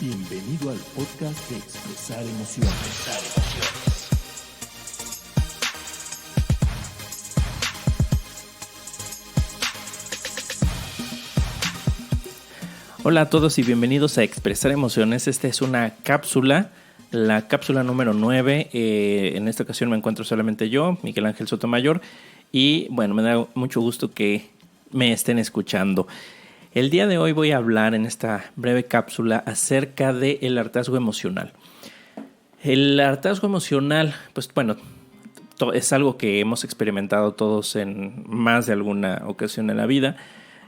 Bienvenido al podcast de Expresar Emociones. Hola a todos y bienvenidos a Expresar Emociones. Esta es una cápsula, la cápsula número 9. En esta ocasión me encuentro solamente yo, Miguel Ángel Sotomayor. Y bueno, me da mucho gusto que me estén escuchando. El día de hoy voy a hablar en esta breve cápsula acerca del hartazgo emocional. El hartazgo emocional, pues bueno, es algo que hemos experimentado todos en más de alguna ocasión en la vida.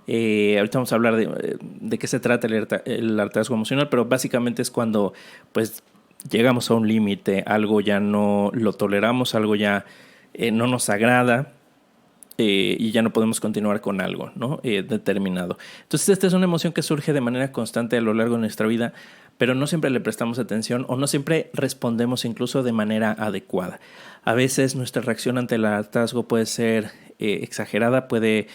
Ahorita vamos a hablar de qué se trata el hartazgo emocional, pero básicamente es cuando pues llegamos a un límite, algo ya no lo toleramos, algo ya no nos agrada. Y ya no podemos continuar con algo, ¿no? Determinado. Entonces esta es una emoción que surge de manera constante a lo largo de nuestra vida, pero no siempre le prestamos atención o no siempre respondemos incluso de manera adecuada. A veces nuestra reacción ante el hartazgo puede ser exagerada, puede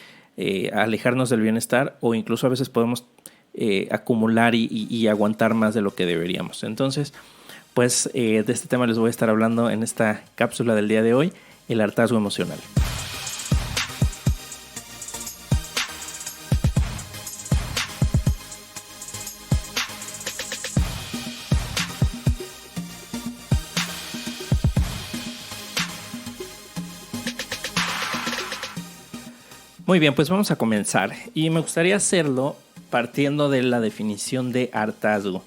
alejarnos del bienestar, o incluso a veces podemos acumular y aguantar más de lo que deberíamos. Entonces, pues de este tema les voy a estar hablando en esta cápsula del día de hoy, el hartazgo emocional. Muy bien, pues vamos a comenzar y me gustaría hacerlo partiendo de la definición de hartazgo.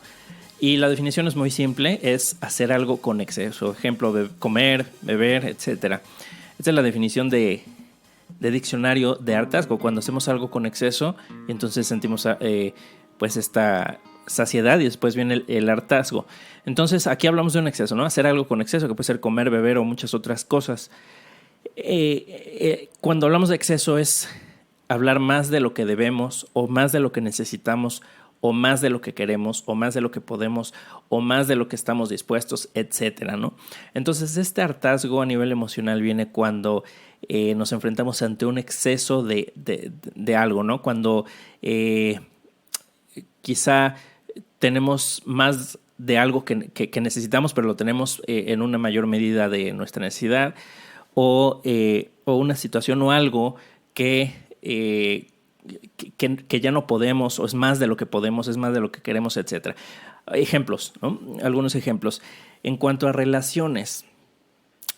Y la definición es muy simple, es hacer algo con exceso. Ejemplo, comer, beber, etc. Esta es la definición de diccionario de hartazgo, cuando hacemos algo con exceso y entonces sentimos pues esta saciedad y después viene el hartazgo. Entonces aquí hablamos de un exceso, ¿no? Hacer algo con exceso, que puede ser comer, beber o muchas otras cosas. Cuando hablamos de exceso es hablar más de lo que debemos o más de lo que necesitamos o más de lo que queremos o más de lo que podemos o más de lo que estamos dispuestos, etcétera, ¿no? Entonces este hartazgo a nivel emocional viene cuando nos enfrentamos ante un exceso de algo, ¿no? Cuando quizá tenemos más de algo que necesitamos, pero lo tenemos en una mayor medida de nuestra necesidad. O una situación o algo que ya no podemos, o es más de lo que podemos, es más de lo que queremos, etc. Ejemplos, ¿no? Algunos ejemplos. En cuanto a relaciones,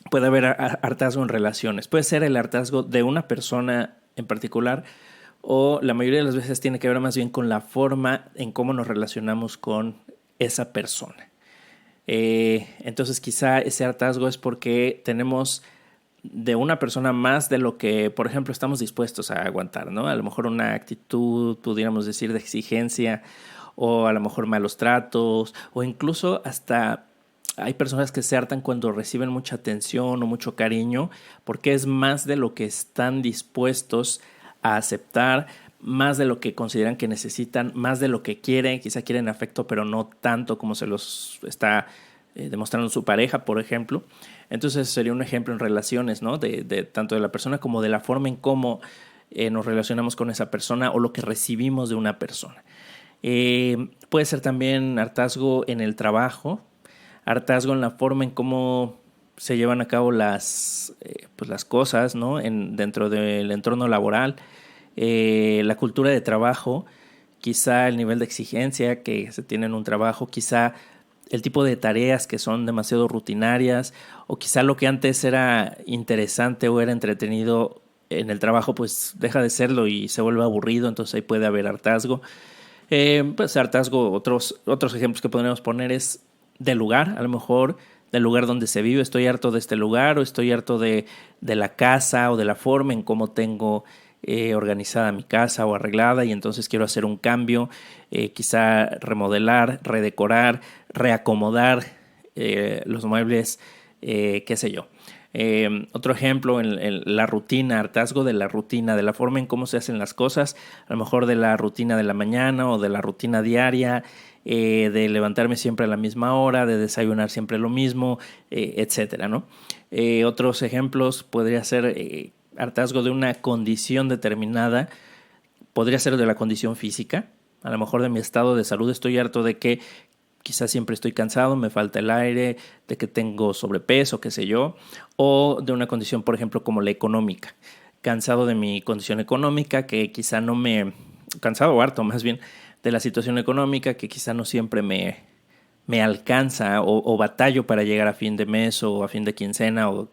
puede haber hartazgo en relaciones. Puede ser el hartazgo de una persona en particular, o la mayoría de las veces tiene que ver más bien con la forma en cómo nos relacionamos con esa persona. Entonces quizá ese hartazgo es porque tenemos de una persona más de lo que, por ejemplo, estamos dispuestos a aguantar, ¿no? A lo mejor una actitud, pudiéramos decir, de exigencia, o a lo mejor malos tratos, o incluso hasta hay personas que se hartan cuando reciben mucha atención o mucho cariño, porque es más de lo que están dispuestos a aceptar, más de lo que consideran que necesitan, más de lo que quieren. Quizá quieren afecto, pero no tanto como se los está demostrando su pareja, por ejemplo. Entonces sería un ejemplo en relaciones, ¿no? De tanto de la persona como de la forma en cómo nos relacionamos con esa persona o lo que recibimos de una persona. Puede ser también hartazgo en el trabajo, hartazgo en la forma en cómo se llevan a cabo las cosas, ¿no? Dentro del entorno laboral, la cultura de trabajo, quizá el nivel de exigencia que se tiene en un trabajo, quizá el tipo de tareas que son demasiado rutinarias, o quizá lo que antes era interesante o era entretenido en el trabajo pues deja de serlo y se vuelve aburrido, entonces ahí puede haber hartazgo. Pues hartazgo, otros ejemplos que podríamos poner es del lugar, a lo mejor del lugar donde se vive. Estoy harto de este lugar, o estoy harto de la casa o de la forma en cómo tengo organizada mi casa o arreglada, y entonces quiero hacer un cambio, quizá remodelar, redecorar, reacomodar los muebles, qué sé yo. Otro ejemplo en la rutina, hartazgo de la rutina, de la forma en cómo se hacen las cosas, a lo mejor de la rutina de la mañana o de la rutina diaria, de levantarme siempre a la misma hora, de desayunar siempre lo mismo, etcétera, ¿no? Otros ejemplos podría ser hartazgo de una condición determinada, podría ser de la condición física, a lo mejor de mi estado de salud. Estoy harto de que quizás siempre estoy cansado, me falta el aire, de que tengo sobrepeso, qué sé yo, o de una condición, por ejemplo, como la económica. Cansado de mi condición económica, que quizá no me... Cansado o harto más bien de la situación económica, que quizá no siempre me alcanza o batallo para llegar a fin de mes o a fin de quincena o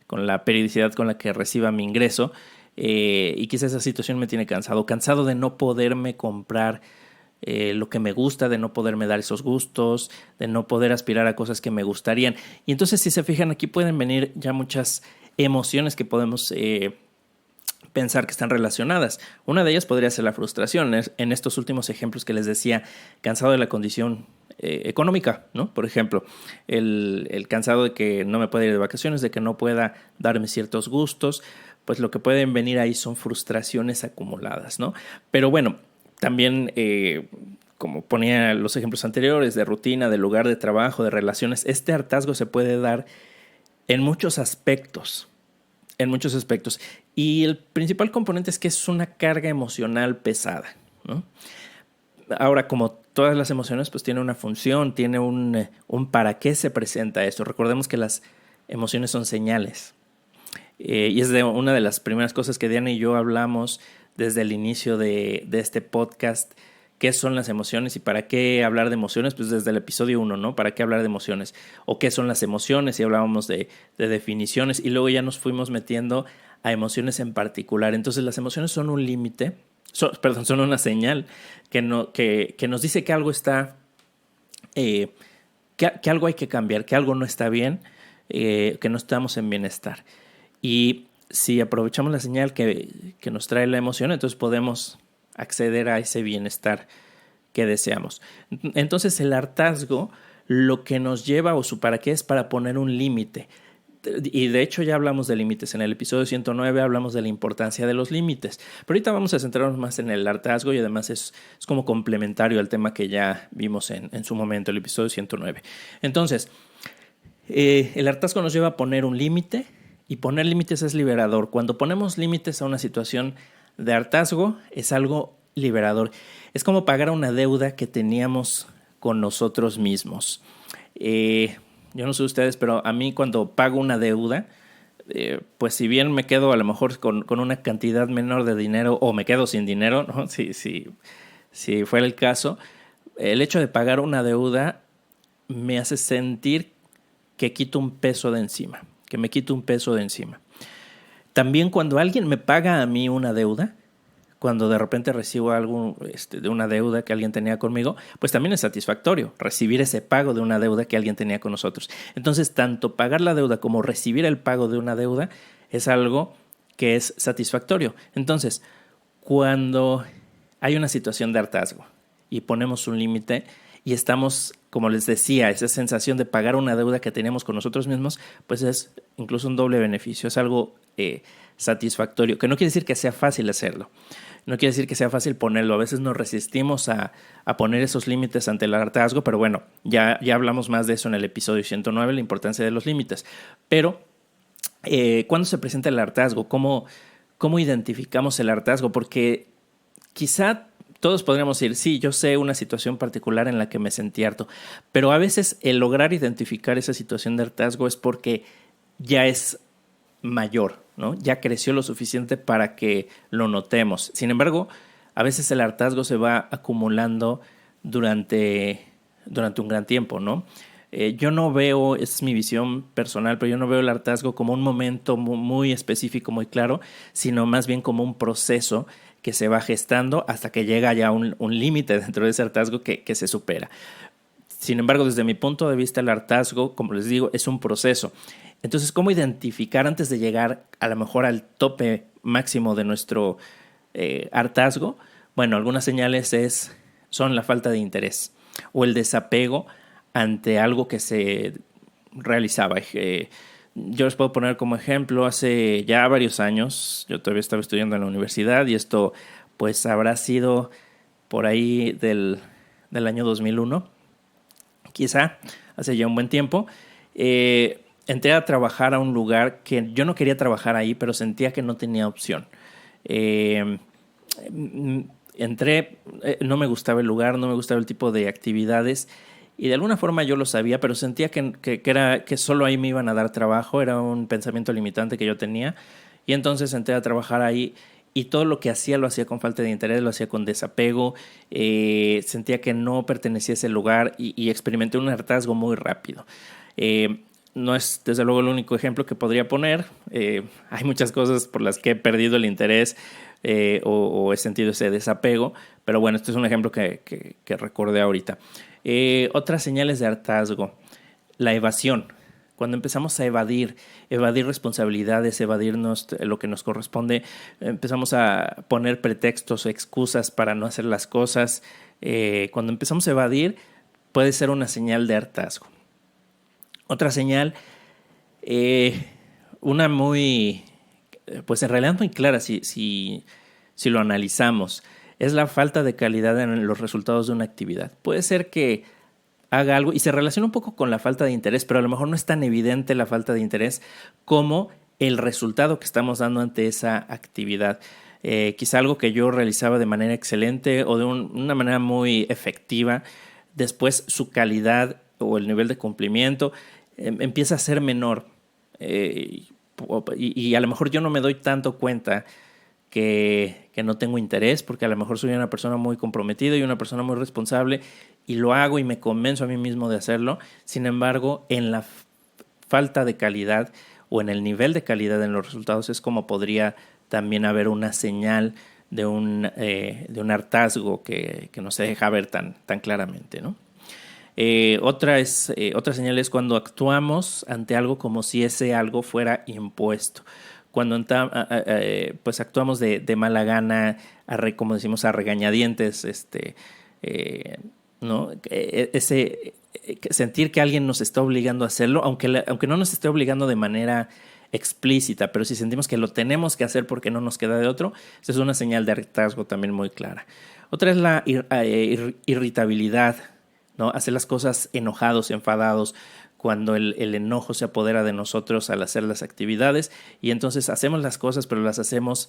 con la periodicidad con la que reciba mi ingreso. Y quizás esa situación me tiene cansado de no poderme comprar lo que me gusta, de no poderme dar esos gustos, de no poder aspirar a cosas que me gustarían. Y entonces, si se fijan, aquí pueden venir ya muchas emociones que podemos pensar que están relacionadas. Una de ellas podría ser la frustración. En estos últimos ejemplos que les decía, cansado de la condición económica, ¿no? Por ejemplo, el cansado de que no me pueda ir de vacaciones, de que no pueda darme ciertos gustos, pues lo que pueden venir ahí son frustraciones acumuladas, ¿no? Pero bueno, también, como ponía los ejemplos anteriores, de rutina, de lugar de trabajo, de relaciones, este hartazgo se puede dar en muchos aspectos. En muchos aspectos. Y el principal componente es que es una carga emocional pesada, ¿no? Ahora, como todas las emociones, pues tiene una función, tiene un para qué se presenta esto. Recordemos que las emociones son señales. Y es de una de las primeras cosas que Diana y yo hablamos desde el inicio de este podcast. ¿Qué son las emociones y para qué hablar de emociones? Pues desde el episodio 1, ¿no? ¿Para qué hablar de emociones? ¿O qué son las emociones? Y hablábamos de definiciones y luego ya nos fuimos metiendo a emociones en particular. Entonces las emociones son un límite, son una señal que nos dice que algo está, que algo hay que cambiar, que algo no está bien, que no estamos en bienestar. Y si aprovechamos la señal que nos trae la emoción, entonces podemos acceder a ese bienestar que deseamos. Entonces el hartazgo lo que nos lleva o su para qué es para poner un límite. Y de hecho ya hablamos de límites. En el episodio 109 hablamos de la importancia de los límites. Pero ahorita vamos a centrarnos más en el hartazgo y además es como complementario al tema que ya vimos en su momento, el episodio 109. Entonces, el hartazgo nos lleva a poner un límite y poner límites es liberador. Cuando ponemos límites a una situación de hartazgo es algo liberador. Es como pagar una deuda que teníamos con nosotros mismos. Yo no sé ustedes, pero a mí cuando pago una deuda, pues si bien me quedo a lo mejor con una cantidad menor de dinero o me quedo sin dinero, ¿no? Si fuera el caso, el hecho de pagar una deuda me hace sentir que quito un peso de encima, que me quito un peso de encima. También cuando alguien me paga a mí una deuda, cuando de repente recibo algo de una deuda que alguien tenía conmigo, pues también es satisfactorio recibir ese pago de una deuda que alguien tenía con nosotros. Entonces, tanto pagar la deuda como recibir el pago de una deuda es algo que es satisfactorio. Entonces, cuando hay una situación de hartazgo y ponemos un límite y estamos, como les decía, esa sensación de pagar una deuda que teníamos con nosotros mismos, pues es incluso un doble beneficio, es algo satisfactorio, que no quiere decir que sea fácil hacerlo, no quiere decir que sea fácil ponerlo, a veces nos resistimos a poner esos límites ante el hartazgo, pero bueno, ya hablamos más de eso en el episodio 109, la importancia de los límites, pero ¿cuándo se presenta el hartazgo? ¿Cómo identificamos el hartazgo? Porque quizá todos podríamos decir, sí, yo sé una situación particular en la que me sentí harto, pero a veces el lograr identificar esa situación de hartazgo es porque ya es mayor, ¿no? Ya creció lo suficiente para que lo notemos. Sin embargo, a veces el hartazgo se va acumulando durante un gran tiempo, ¿no? Yo no veo, es mi visión personal, pero yo no veo el hartazgo como un momento muy específico, muy claro, sino más bien como un proceso que se va gestando hasta que llega ya un límite dentro de ese hartazgo que se supera. Sin embargo, desde mi punto de vista, el hartazgo, como les digo, es un proceso. Entonces, ¿cómo identificar antes de llegar a lo mejor al tope máximo de nuestro hartazgo? Bueno, algunas señales son la falta de interés o el desapego ante algo que se realizaba. Yo les puedo poner como ejemplo, hace ya varios años, yo todavía estaba estudiando en la universidad y esto pues habrá sido por ahí del año 2001, quizá, hace ya un buen tiempo. Entré a trabajar a un lugar que yo no quería trabajar ahí, pero sentía que no tenía opción. Entré, no me gustaba el lugar, no me gustaba el tipo de actividades y de alguna forma yo lo sabía, pero sentía que solo ahí me iban a dar trabajo, era un pensamiento limitante que yo tenía, y entonces entré a trabajar ahí y todo lo que hacía lo hacía con falta de interés, lo hacía con desapego, sentía que no pertenecía a ese lugar y experimenté un hartazgo muy rápido. No es desde luego el único ejemplo que podría poner. Hay muchas cosas por las que he perdido el interés o he sentido ese desapego, pero bueno, este es un ejemplo que recordé ahorita. Otras señales de hartazgo: la evasión. Cuando empezamos a evadir responsabilidades, evadirnos lo que nos corresponde, empezamos a poner pretextos o excusas para no hacer las cosas. Cuando empezamos a evadir, puede ser una señal de hartazgo. Otra señal, una muy, pues en realidad muy clara si lo analizamos, es la falta de calidad en los resultados de una actividad. Puede ser que haga algo y se relaciona un poco con la falta de interés, pero a lo mejor no es tan evidente la falta de interés como el resultado que estamos dando ante esa actividad. Quizá algo que yo realizaba de manera excelente o de una manera muy efectiva, después su calidad o el nivel de cumplimiento empieza a ser menor, y a lo mejor yo no me doy tanto cuenta que no tengo interés, porque a lo mejor soy una persona muy comprometida y una persona muy responsable y lo hago y me convenzo a mí mismo de hacerlo. Sin embargo, en la falta de calidad o en el nivel de calidad en los resultados es como podría también haber una señal de un hartazgo que no se deja ver tan claramente, ¿no? Otra señal es cuando actuamos ante algo como si ese algo fuera impuesto. Cuando pues actuamos de mala gana, como decimos, a regañadientes, ¿no? Sentir que alguien nos está obligando a hacerlo, aunque no nos esté obligando de manera explícita, pero si sentimos que lo tenemos que hacer porque no nos queda de otro, esa es una señal de hartazgo también muy clara. Otra es la irritabilidad, ¿no? Hacer las cosas enojados, enfadados, cuando el enojo se apodera de nosotros al hacer las actividades y entonces hacemos las cosas, pero las hacemos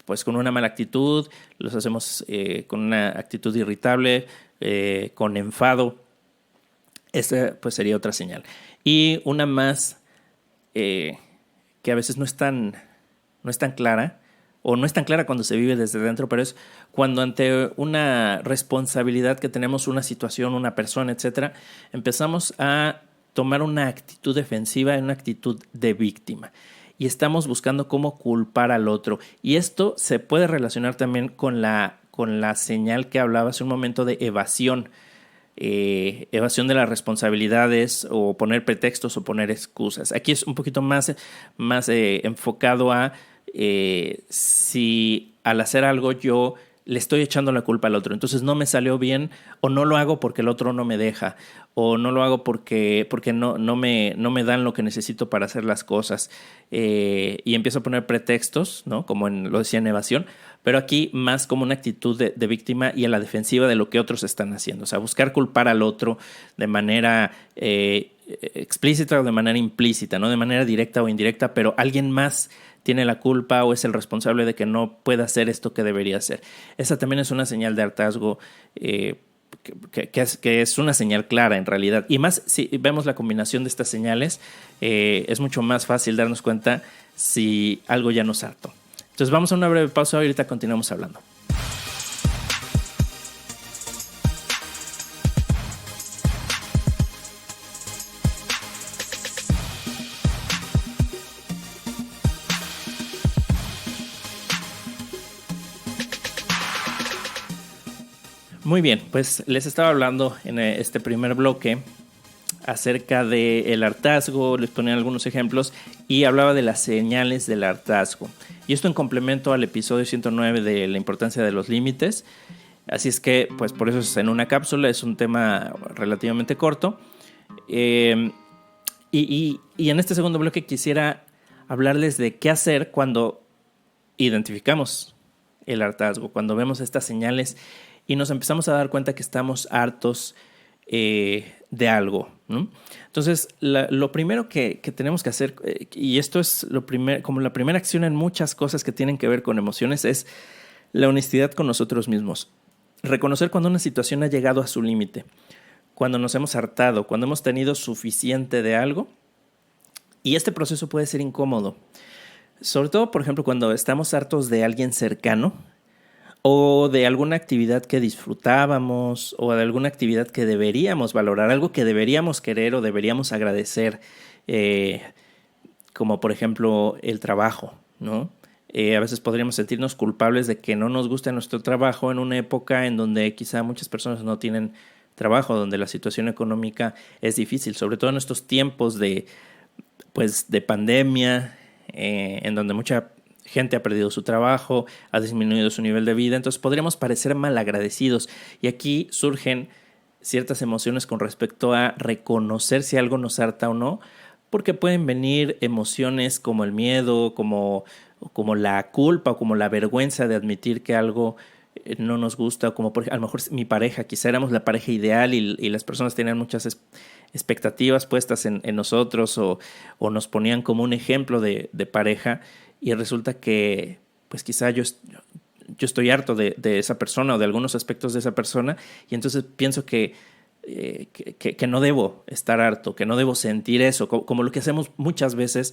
pues con una mala actitud, los hacemos con una actitud irritable, con enfado. Esta pues sería otra señal. Y una más que a veces no es tan clara, o no es tan clara cuando se vive desde dentro, pero es cuando ante una responsabilidad que tenemos, una situación, una persona, etcétera, empezamos a tomar una actitud defensiva, una actitud de víctima. Y estamos buscando cómo culpar al otro. Y esto se puede relacionar también con la señal que hablaba hace un momento de evasión. Evasión de las responsabilidades o poner pretextos o poner excusas. Aquí es un poquito más enfocado a si al hacer algo yo le estoy echando la culpa al otro, entonces no me salió bien, o no lo hago porque el otro no me deja, o no lo hago porque no me dan lo que necesito para hacer las cosas, y empiezo a poner pretextos, ¿no? Como lo decía, en evasión, pero aquí más como una actitud de víctima y a la defensiva de lo que otros están haciendo, o sea, buscar culpar al otro de manera explícita o de manera implícita, ¿no? De manera directa o indirecta, pero alguien más tiene la culpa o es el responsable de que no pueda hacer esto que debería hacer. Esa también es una señal de hartazgo, que es una señal clara en realidad. Y más si vemos la combinación de estas señales, es mucho más fácil darnos cuenta si algo ya nos hartó. Entonces vamos a una breve pausa y ahorita continuamos hablando. Muy bien, pues les estaba hablando en este primer bloque acerca del hartazgo, les ponía algunos ejemplos y hablaba de las señales del hartazgo. Y esto en complemento al episodio 109 de la importancia de los límites. Así es que, pues por eso es en una cápsula, es un tema relativamente corto. Y en este segundo bloque quisiera hablarles de qué hacer cuando identificamos el hartazgo, cuando vemos estas señales y nos empezamos a dar cuenta que estamos hartos de algo, ¿no? Entonces, lo primero que tenemos que hacer, y esto es como la primera acción en muchas cosas que tienen que ver con emociones, es la honestidad con nosotros mismos. Reconocer cuando una situación ha llegado a su límite. cuando nos hemos hartado, cuando hemos tenido suficiente de algo. Y este proceso puede ser incómodo. Sobre todo, por ejemplo, cuando estamos hartos de alguien cercano o de alguna actividad que disfrutábamos o de alguna actividad que deberíamos valorar, algo que deberíamos querer o deberíamos agradecer, como por ejemplo el trabajo, ¿no? A veces podríamos sentirnos culpables de que no nos guste nuestro trabajo en una época en donde quizá muchas personas no tienen trabajo, donde la situación económica es difícil, sobre todo en estos tiempos de pandemia, en donde mucha gente ha perdido su trabajo, ha disminuido su nivel de vida, entonces podríamos parecer malagradecidos. Y aquí surgen ciertas emociones con respecto a reconocer si algo nos harta o no, porque pueden venir emociones como el miedo, como la culpa o como la vergüenza de admitir que algo no nos gusta, o como a lo mejor mi pareja, quizá éramos la pareja ideal y las personas tenían muchas expectativas puestas en nosotros o nos ponían como un ejemplo de pareja, y resulta que pues quizá yo estoy harto de esa persona o de algunos aspectos de esa persona, y entonces pienso que no debo estar harto, que no debo sentir eso, como lo que hacemos muchas veces,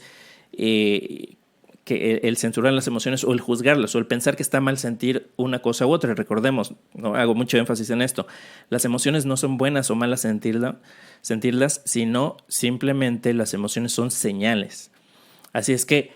que el censurar las emociones o el juzgarlas o el pensar que está mal sentir una cosa u otra. Recordemos, ¿no? Hago mucho énfasis en esto, las emociones no son buenas o malas sentirlas, sino simplemente las emociones son señales. Así es que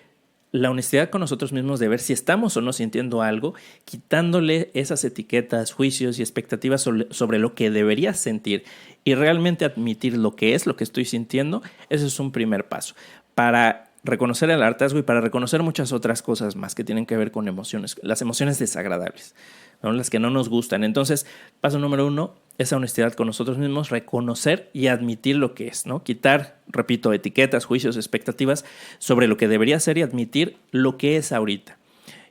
la honestidad con nosotros mismos de ver si estamos o no sintiendo algo, quitándole esas etiquetas, juicios y expectativas sobre lo que debería sentir y realmente admitir lo que estoy sintiendo, ese es un primer paso para reconocer el hartazgo y para reconocer muchas otras cosas más que tienen que ver con emociones, las emociones desagradables, ¿no? Las que no nos gustan. Entonces, paso número 1, esa honestidad con nosotros mismos, reconocer y admitir lo que es, ¿no? Quitar, repito, etiquetas, juicios, expectativas sobre lo que debería ser y admitir lo que es ahorita.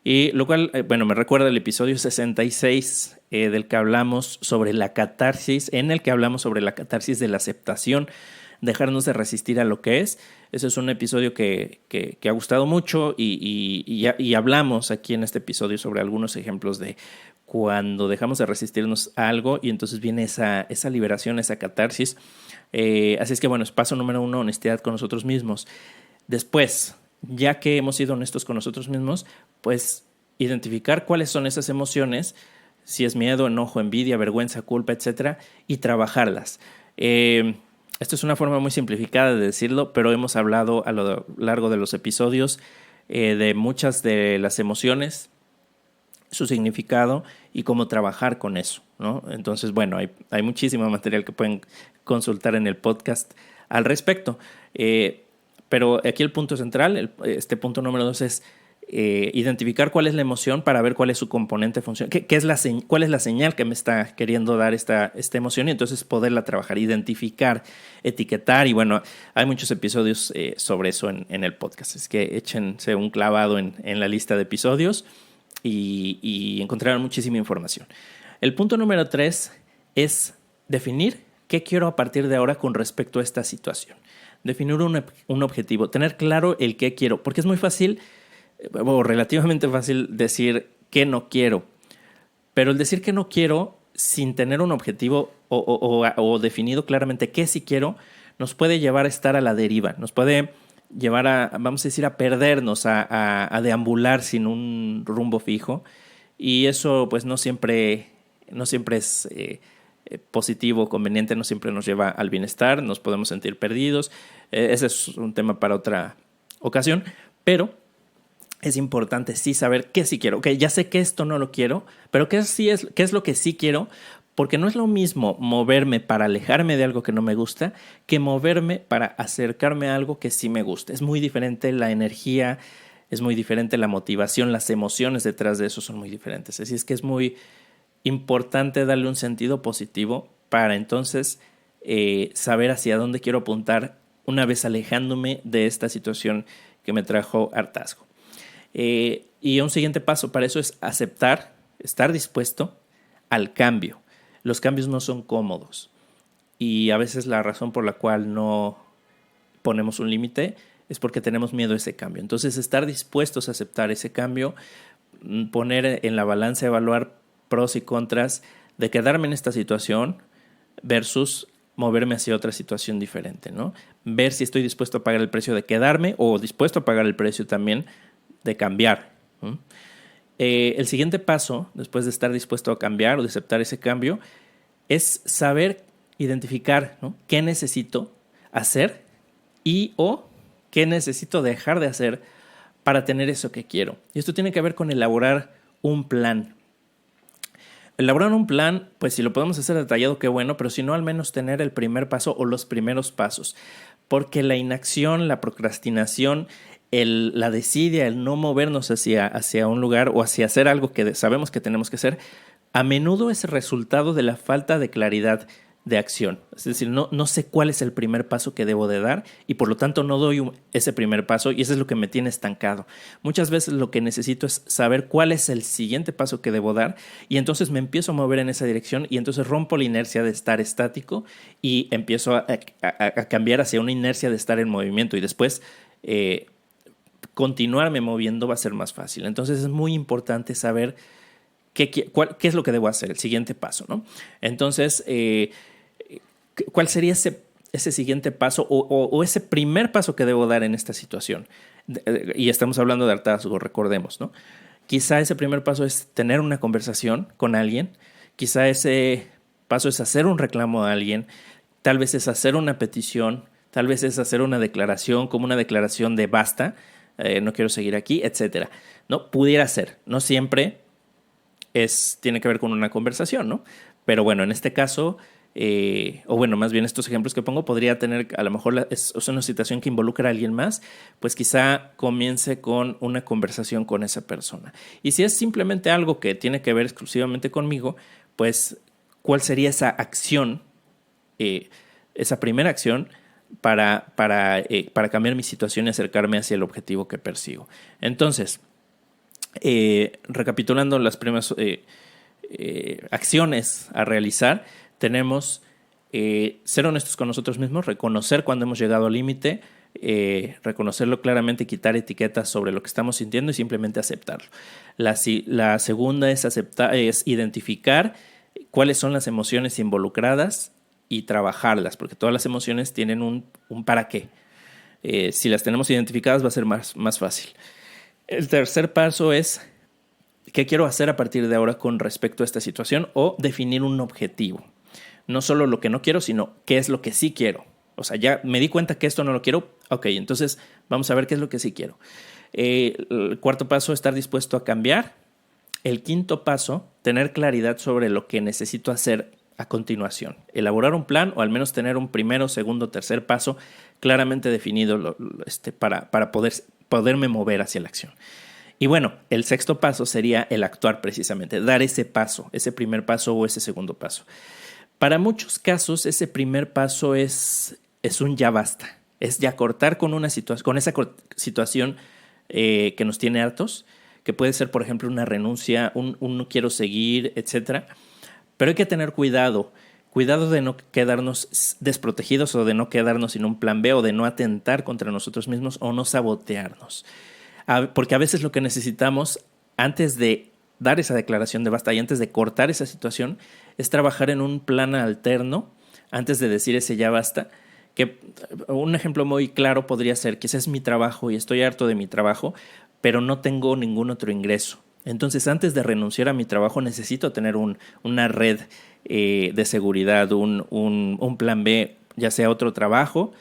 Y lo cual, me recuerda el episodio 66 del que hablamos sobre la catarsis, en el que hablamos sobre la catarsis de la aceptación, dejarnos de resistir a lo que es. Ese es un episodio que ha gustado mucho y hablamos aquí en este episodio sobre algunos ejemplos de cuando dejamos de resistirnos a algo y entonces viene esa liberación, esa catarsis. Así es que es paso número 1, honestidad con nosotros mismos. Después, ya que hemos sido honestos con nosotros mismos, pues identificar cuáles son esas emociones, si es miedo, enojo, envidia, vergüenza, culpa, etcétera, y trabajarlas. Esto es una forma muy simplificada de decirlo, pero hemos hablado a lo largo de los episodios de muchas de las emociones, su significado y cómo trabajar con eso, ¿no? Entonces, hay muchísimo material que pueden consultar en el podcast al respecto. Pero aquí el punto central, este punto número 2 es identificar cuál es la emoción para ver cuál es su componente funcional, cuál es la señal que me está queriendo dar esta emoción, y entonces poderla trabajar, identificar, etiquetar, y hay muchos episodios sobre eso en el podcast, es que échense un clavado en la lista de episodios y encontrarán muchísima información. El punto número 3 es definir qué quiero a partir de ahora con respecto a esta situación. Definir un objetivo, tener claro el qué quiero, porque es muy fácil o relativamente fácil decir que no quiero, pero el decir que no quiero sin tener un objetivo o definido claramente qué sí quiero nos puede llevar a estar a la deriva, nos puede llevar a, vamos a decir, a perdernos, a deambular sin un rumbo fijo, y eso pues no siempre es positivo, conveniente, no siempre nos lleva al bienestar, nos podemos sentir perdidos. Ese es un tema para otra ocasión, pero es importante sí saber qué sí quiero. Okay, ya sé que esto no lo quiero, pero qué es lo que sí quiero, porque no es lo mismo moverme para alejarme de algo que no me gusta que moverme para acercarme a algo que sí me gusta. Es muy diferente la energía, es muy diferente la motivación, las emociones detrás de eso son muy diferentes. Así es que es muy importante darle un sentido positivo para entonces saber hacia dónde quiero apuntar una vez alejándome de esta situación que me trajo hartazgo. Y un siguiente paso para eso es aceptar, estar dispuesto al cambio. Los cambios no son cómodos y a veces la razón por la cual no ponemos un límite es porque tenemos miedo a ese cambio. Entonces, estar dispuestos a aceptar ese cambio, poner en la balanza, evaluar pros y contras de quedarme en esta situación versus moverme hacia otra situación diferente, ¿no? Ver si estoy dispuesto a pagar el precio de quedarme o dispuesto a pagar el precio también de cambiar, ¿no? El siguiente paso, después de estar dispuesto a cambiar o de aceptar ese cambio, es saber identificar, ¿no?, qué necesito hacer y o qué necesito dejar de hacer para tener eso que quiero. Y esto tiene que ver con elaborar un plan. Elaborar un plan, pues si lo podemos hacer detallado, qué bueno, pero si no, al menos tener el primer paso o los primeros pasos. Porque la inacción, la procrastinación, la desidia, el no movernos hacia un lugar o hacia hacer algo que sabemos que tenemos que hacer, a menudo es el resultado de la falta de claridad de acción. Es decir, no sé cuál es el primer paso que debo de dar y por lo tanto no doy ese primer paso y eso es lo que me tiene estancado. Muchas veces lo que necesito es saber cuál es el siguiente paso que debo dar y entonces me empiezo a mover en esa dirección y entonces rompo la inercia de estar estático y empiezo a cambiar hacia una inercia de estar en movimiento y después continuarme moviendo va a ser más fácil. Entonces es muy importante saber qué es lo que debo hacer, el siguiente paso, ¿no? Entonces, ¿cuál sería ese siguiente paso o ese primer paso que debo dar en esta situación? Y estamos hablando de hartazgo, recordemos, ¿no? Quizá ese primer paso es tener una conversación con alguien, quizá ese paso es hacer un reclamo a alguien, tal vez es hacer una petición, tal vez es hacer una declaración, como una declaración de basta, no quiero seguir aquí, etcétera, ¿no? Pudiera ser, no siempre tiene que ver con una conversación, ¿no? Pero bueno, en este caso, o bueno, más bien estos ejemplos que pongo, podría tener, a lo mejor es una situación que involucra a alguien más, pues quizá comience con una conversación con esa persona. Y si es simplemente algo que tiene que ver exclusivamente conmigo, pues, ¿cuál sería esa acción, esa primera acción para cambiar mi situación y acercarme hacia el objetivo que persigo? Entonces, recapitulando las primeras acciones a realizar, tenemos ser honestos con nosotros mismos, reconocer cuando hemos llegado al límite, reconocerlo claramente, quitar etiquetas sobre lo que estamos sintiendo y simplemente aceptarlo. La segunda es identificar cuáles son las emociones involucradas y trabajarlas, porque todas las emociones tienen un para qué. Si las tenemos identificadas va a ser más fácil. El tercer paso es qué quiero hacer a partir de ahora con respecto a esta situación o definir un objetivo. No solo lo que no quiero, sino qué es lo que sí quiero. O sea, ya me di cuenta que esto no lo quiero. Ok, entonces vamos a ver qué es lo que sí quiero. El cuarto paso, estar dispuesto a cambiar. El quinto paso, tener claridad sobre lo que necesito hacer a continuación. Elaborar un plan o al menos tener un primero, segundo, tercer paso claramente definido para poderme mover hacia la acción. Y bueno, el sexto paso sería el actuar precisamente, dar ese paso, ese primer paso o ese segundo paso. Para muchos casos, ese primer paso es un ya basta. Es ya cortar con esa situación que nos tiene hartos, que puede ser, por ejemplo, una renuncia, un no quiero seguir, etcétera. Pero hay que tener cuidado de no quedarnos desprotegidos o de no quedarnos sin un plan B o de no atentar contra nosotros mismos o no sabotearnos. Porque a veces lo que necesitamos antes de dar esa declaración de basta y antes de cortar esa situación es trabajar en un plan alterno antes de decir ese ya basta. Que un ejemplo muy claro podría ser que ese es mi trabajo y estoy harto de mi trabajo, pero no tengo ningún otro ingreso. Entonces, antes de renunciar a mi trabajo, necesito tener una red de seguridad, un plan B, ya sea otro trabajo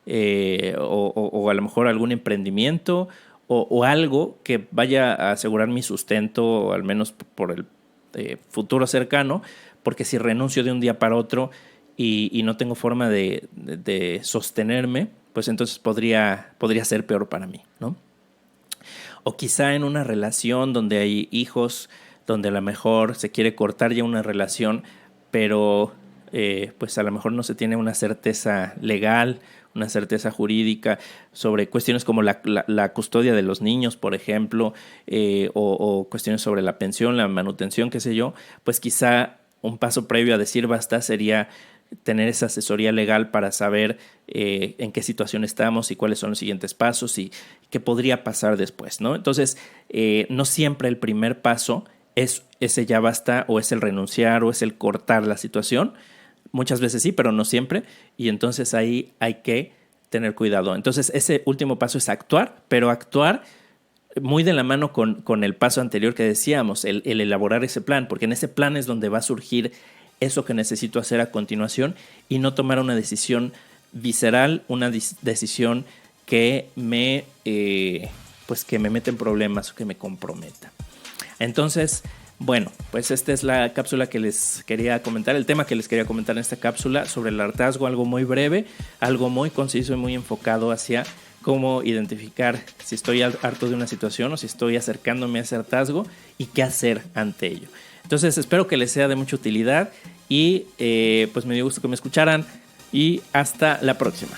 o a lo mejor algún emprendimiento o algo que vaya a asegurar mi sustento, al menos por el futuro cercano, porque si renuncio de un día para otro y no tengo forma de sostenerme, pues entonces podría ser peor para mí, ¿no? O quizá en una relación donde hay hijos, donde a lo mejor se quiere cortar ya una relación, pero pues a lo mejor no se tiene una certeza legal, una certeza jurídica sobre cuestiones como la custodia de los niños, por ejemplo, o cuestiones sobre la pensión, la manutención, qué sé yo, pues quizá un paso previo a decir basta sería tener esa asesoría legal para saber en qué situación estamos y cuáles son los siguientes pasos y qué podría pasar después, ¿no? Entonces, no siempre el primer paso es ese ya basta o es el renunciar o es el cortar la situación. muchas veces sí, pero no siempre, y entonces ahí hay que tener cuidado. Entonces ese último paso es actuar, pero actuar muy de la mano con el paso anterior que decíamos, el elaborar ese plan, porque en ese plan es donde va a surgir eso que necesito hacer a continuación y no tomar una decisión visceral, una decisión que que me mete en problemas o que me comprometa. Entonces, bueno, pues esta es la cápsula que les quería comentar, el tema que les quería comentar en esta cápsula sobre el hartazgo, algo muy breve, algo muy conciso y muy enfocado hacia cómo identificar si estoy harto de una situación o si estoy acercándome a ese hartazgo y qué hacer ante ello. Entonces espero que les sea de mucha utilidad y pues me dio gusto que me escucharan y hasta la próxima.